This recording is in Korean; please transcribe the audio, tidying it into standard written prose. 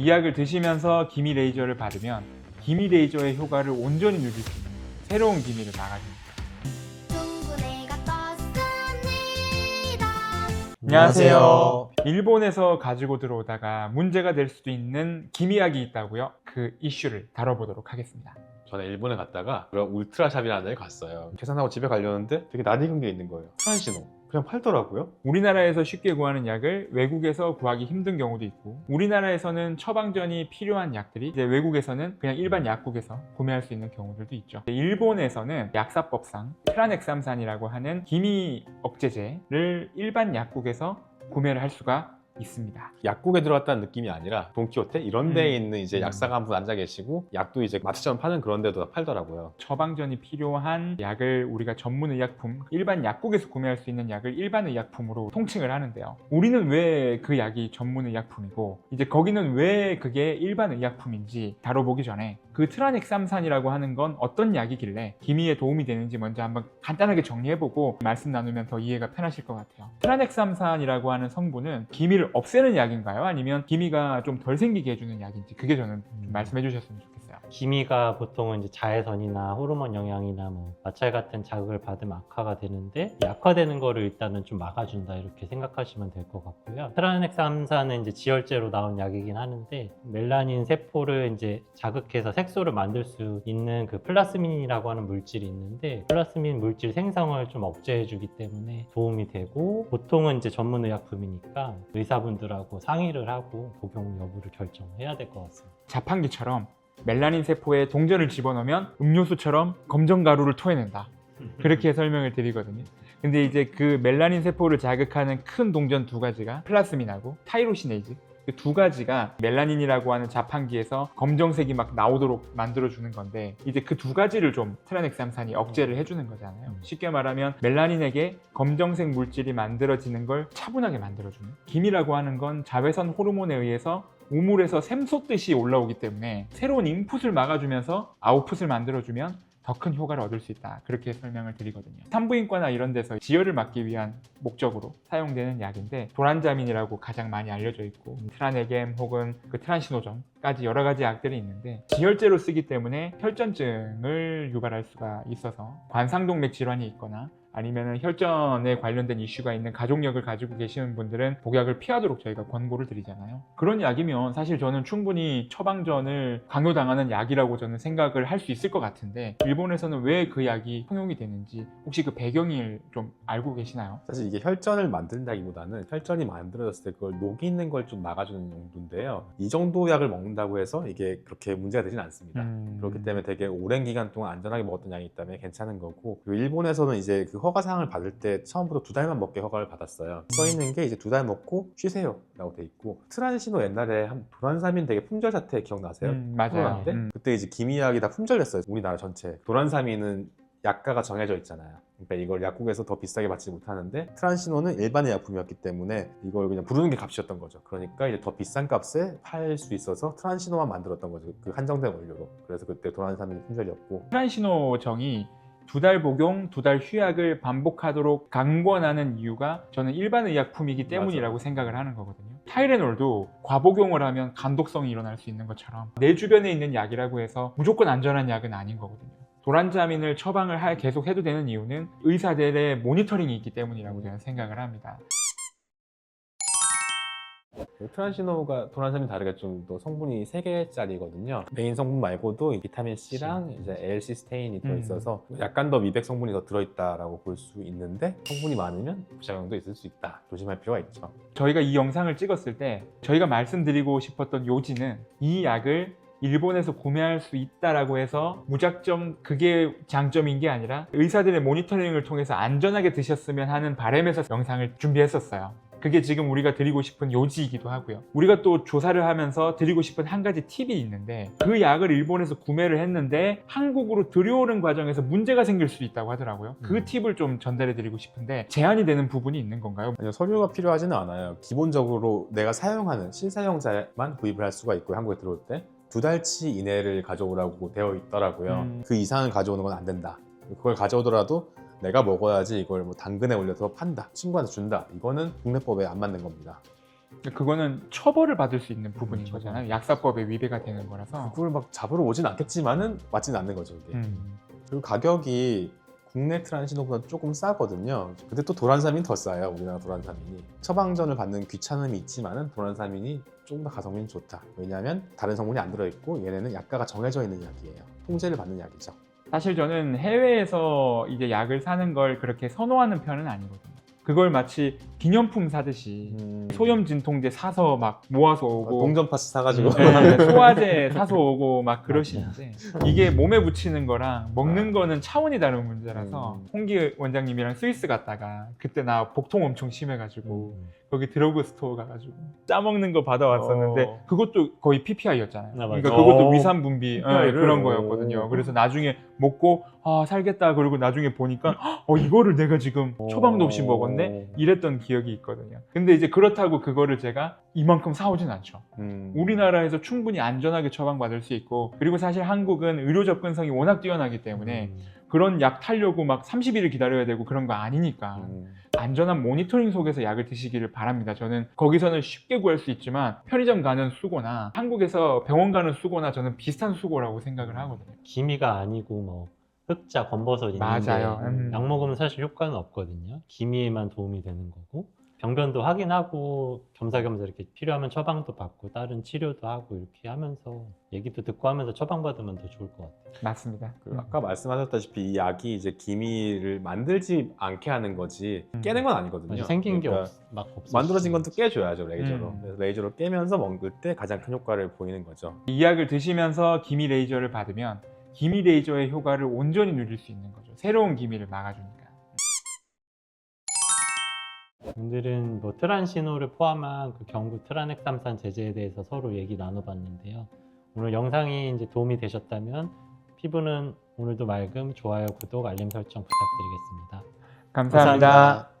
이 약을 드시면서 기미 레이저를 받으면 기미 레이저의 효과를 온전히 누릴 수 있는 새로운 기미를 막아줍니다. 안녕하세요. 일본에서 가지고 들어오다가 문제가 될 수도 있는 기미약이 있다고요? 그 이슈를 다뤄보도록 하겠습니다. 저는 일본에 갔다가 그런 울트라샵이라는 데 갔어요. 계산하고 집에 가려는데 되게 낯익은 게 있는 거예요. 트란시노 그냥 팔더라고요. 우리나라에서 쉽게 구하는 약을 외국에서 구하기 힘든 경우도 있고, 우리나라에서는 처방전이 필요한 약들이 이제 외국에서는 그냥 일반 약국에서 구매할 수 있는 경우들도 있죠. 일본에서는 약사법상 트라넥삼산이라고 하는 기미 억제제를 일반 약국에서 구매를 할 수가 있습니다. 약국에 들어갔다는 느낌이 아니라 돈키호테 이런 데에 있는 이제 약사가 한 분 앉아 계시고 약도 이제 마트처럼 파는 그런 데도 팔더라고요. 처방전이 필요한 약을 우리가 전문의약품, 일반 약국에서 구매할 수 있는 약을 일반의약품으로 통칭을 하는데요. 우리는 왜 그 약이 전문의약품이고 이제 거기는 왜 그게 일반의약품인지 다뤄보기 전에 그 트라넥삼산이라고 하는 건 어떤 약이길래 기미에 도움이 되는지 먼저 한번 간단하게 정리해보고 말씀 나누면 더 이해가 편하실 것 같아요. 트라넥삼산이라고 하는 성분은 기미를 없애는 약인가요? 아니면 기미가 좀 덜 생기게 해주는 약인지 그게 저는 좀 말씀해 주셨으면 좋겠어요. 기미가 보통은 이제 자외선이나 호르몬 영향이나 뭐 마찰 같은 자극을 받으면 악화가 되는데, 이 악화되는 거를 일단은 좀 막아준다 이렇게 생각하시면 될 것 같고요. 트라넥삼산은 이제 지혈제로 나온 약이긴 하는데, 멜라닌 세포를 이제 자극해서 색소를 만들 수 있는 그 플라스민이라고 하는 물질이 있는데, 플라스민 물질 생성을 좀 억제해주기 때문에 도움이 되고, 보통은 이제 전문의약품이니까 의사분들하고 상의를 하고 복용 여부를 결정해야 될 것 같습니다. 자판기처럼 멜라닌 세포에 동전을 집어넣으면 음료수처럼 검정 가루를 토해낸다. 그렇게 설명을 드리거든요. 근데 이제 그 멜라닌 세포를 자극하는 큰 동전 두 가지가 플라스민하고 타이로시네이즈, 그 두 가지가 멜라닌이라고 하는 자판기에서 검정색이 막 나오도록 만들어주는 건데, 이제 그 두 가지를 좀 트라넥삼산이 억제를 해주는 거잖아요. 쉽게 말하면 멜라닌에게 검정색 물질이 만들어지는 걸 차분하게 만들어주는, 기미라고 하는 건 자외선 호르몬에 의해서 우물에서 샘솟듯이 올라오기 때문에 새로운 인풋을 막아주면서 아웃풋을 만들어주면 더 큰 효과를 얻을 수 있다. 그렇게 설명을 드리거든요. 산부인과나 이런 데서 지혈을 막기 위한 목적으로 사용되는 약인데, 도란자민이라고 가장 많이 알려져 있고 트라네겜 혹은 그 트란시노전까지 여러 가지 약들이 있는데, 지혈제로 쓰기 때문에 혈전증을 유발할 수가 있어서 관상동맥 질환이 있거나 아니면 혈전에 관련된 이슈가 있는 가족력을 가지고 계시는 분들은 복약을 피하도록 저희가 권고를 드리잖아요. 그런 약이면 사실 저는 충분히 처방전을 강요당하는 약이라고 저는 생각을 할 수 있을 것 같은데, 일본에서는 왜 그 약이 통용이 되는지 혹시 그 배경을 좀 알고 계시나요? 사실 이게 혈전을 만든다기보다는 혈전이 만들어졌을 때 그걸 녹이는 걸 좀 막아주는 용도인데요. 이 정도 약을 먹는다고 해서 이게 그렇게 문제가 되진 않습니다. 그렇기 때문에 되게 오랜 기간 동안 안전하게 먹었던 약이기 때문에 괜찮은 거고, 그리고 일본에서는 이제 그 허가사항을 받을 때 처음부터 2달만 먹게 허가를 받았어요. 써있는 게 이제 2달 먹고 쉬세요 라고 돼 있고, 트란시노 옛날에 한 도란사민 되게 품절 사태 기억나세요? 맞아요. 때? 그때 이제 기미약이 다 품절됐어요. 우리나라 전체. 도란사민은 약가가 정해져 있잖아요. 그러니까 이걸 약국에서 더 비싸게 받지 못하는데, 트란시노는 일반의 약품이었기 때문에 이걸 그냥 부르는 게 값이었던 거죠. 그러니까 이제 더 비싼 값에 팔 수 있어서 트란시노만 만들었던 거죠. 그 한정된 원료로. 그래서 그때 도란사민이 품절이었고, 트란시노정이 2달 복용, 2달 휴약을 반복하도록 강권하는 이유가 저는 일반 의약품이기 때문이라고 생각을 하는 거거든요. 타이레놀도 과복용을 하면 간독성이 일어날 수 있는 것처럼 내 주변에 있는 약이라고 해서 무조건 안전한 약은 아닌 거거든요. 도란자민을 처방을 계속 해도 되는 이유는 의사들의 모니터링이 있기 때문이라고 저는 생각을 합니다. 트란시노가 도란사민 다르게 좀 더 성분이 3개짜리거든요. 메인 성분 말고도 비타민 C랑 이제 ALC스테인이 들어있어서 약간 더 미백 성분이 더 들어있다라고 볼 수 있는데, 성분이 많으면 부작용도 있을 수 있다. 조심할 필요가 있죠. 저희가 이 영상을 찍었을 때 저희가 말씀드리고 싶었던 요지는, 이 약을 일본에서 구매할 수 있다라고 해서 무작정 그게 장점인 게 아니라 의사들의 모니터링을 통해서 안전하게 드셨으면 하는 바람에서 영상을 준비했었어요. 그게 지금 우리가 드리고 싶은 요지이기도 하고요. 우리가 또 조사를 하면서 드리고 싶은 한 가지 팁이 있는데, 그 약을 일본에서 구매를 했는데 한국으로 들여오는 과정에서 문제가 생길 수 있다고 하더라고요. 그 팁을 좀 전달해 드리고 싶은데, 제한이 되는 부분이 있는 건가요? 아니요, 서류가 필요하지는 않아요. 기본적으로 내가 사용하는 실사용자만 구입을 할 수가 있고요. 한국에 들어올 때 2달치 이내를 가져오라고 되어 있더라고요. 그 이상을 가져오는 건 안 된다. 그걸 가져오더라도 내가 먹어야지 이걸 뭐 당근에 올려서 판다, 친구한테 준다, 이거는 국내법에 안 맞는 겁니다. 그거는 처벌을 받을 수 있는 부분인 처벌. 거잖아요. 약사법에 위배가 되는 거라서. 그걸 막 잡으러 오진 않겠지만은 맞지는 않는 거죠. 이게. 음. 그리고 가격이 국내 트란시노보다 조금 싸거든요. 근데 또 도란사민이 더 싸요. 우리나라 도란사민이. 처방전을 받는 귀찮음이 있지만은 도란사민이 조금 더 가성비는 좋다. 왜냐하면 다른 성분이 안 들어있고 얘네는 약가가 정해져 있는 약이에요. 통제를 받는 약이죠. 사실 저는 해외에서 이제 약을 사는 걸 그렇게 선호하는 편은 아니거든요. 그걸 마치 기념품 사듯이 소염 진통제 사서 막 모아서 오고 동전 파스 사가지고 네, 소화제 사서 오고 막 그러시는데 이게 몸에 붙이는 거랑 먹는 거는 차원이 다른 문제라서 홍기 원장님이랑 스위스 갔다가 그때 나 복통 엄청 심해가지고 거기 드러그 스토어 가가지고 짜먹는 거 받아왔었는데 그것도 거의 PPI였잖아요. 아, 그러니까 맞아. 그것도 위산분비 PPI 를? 그런 거였거든요. 그래서 나중에 먹고 아 살겠다 그러고 나중에 보니까 이거를 내가 지금 처방도 없이 먹었네 이랬던 기억이 있거든요. 근데 이제 그렇다고 그거를 제가 이만큼 사오진 않죠. 우리나라에서 충분히 안전하게 처방받을 수 있고 그리고 사실 한국은 의료 접근성이 워낙 뛰어나기 때문에 그런 약 타려고 막 30일을 기다려야 되고 그런 거 아니니까 안전한 모니터링 속에서 약을 드시기를 바랍니다. 저는 거기서는 쉽게 구할 수 있지만 편의점 가는 수고나 한국에서 병원 가는 수고나 저는 비슷한 수고라고 생각을 하거든요. 기미가 아니고 뭐 흑자, 검버섯 있는데 맞아요. 약 먹으면 사실 효과는 없거든요. 기미에만 도움이 되는 거고 병변도 확인하고 겸사겸사 이렇게 필요하면 처방도 받고 다른 치료도 하고 이렇게 하면서 얘기도 듣고 하면서 처방받으면 더 좋을 것 같아요. 맞습니다. 그 아까 말씀하셨다시피 이 약이 이제 기미를 만들지 않게 하는 거지 깨는 건 아니거든요. 생긴 그러니까 막 없어. 만들어진 건 또 깨줘야죠, 레이저로. 음. 그래서 레이저로 깨면서 먹을 때 가장 큰 효과를 보이는 거죠. 이 약을 드시면서 기미 레이저를 받으면 기미 레이저의 효과를 온전히 누릴 수 있는 거죠. 새로운 기미를 막아주니까. 오늘은 뭐 트란시노를 포함한 그 경구 트라넥삼산 제제에 대해서 서로 얘기 나눠봤는데요. 오늘 영상이 이제 도움이 되셨다면 피부는 오늘도 맑음, 좋아요, 구독, 알림 설정 부탁드리겠습니다. 감사합니다.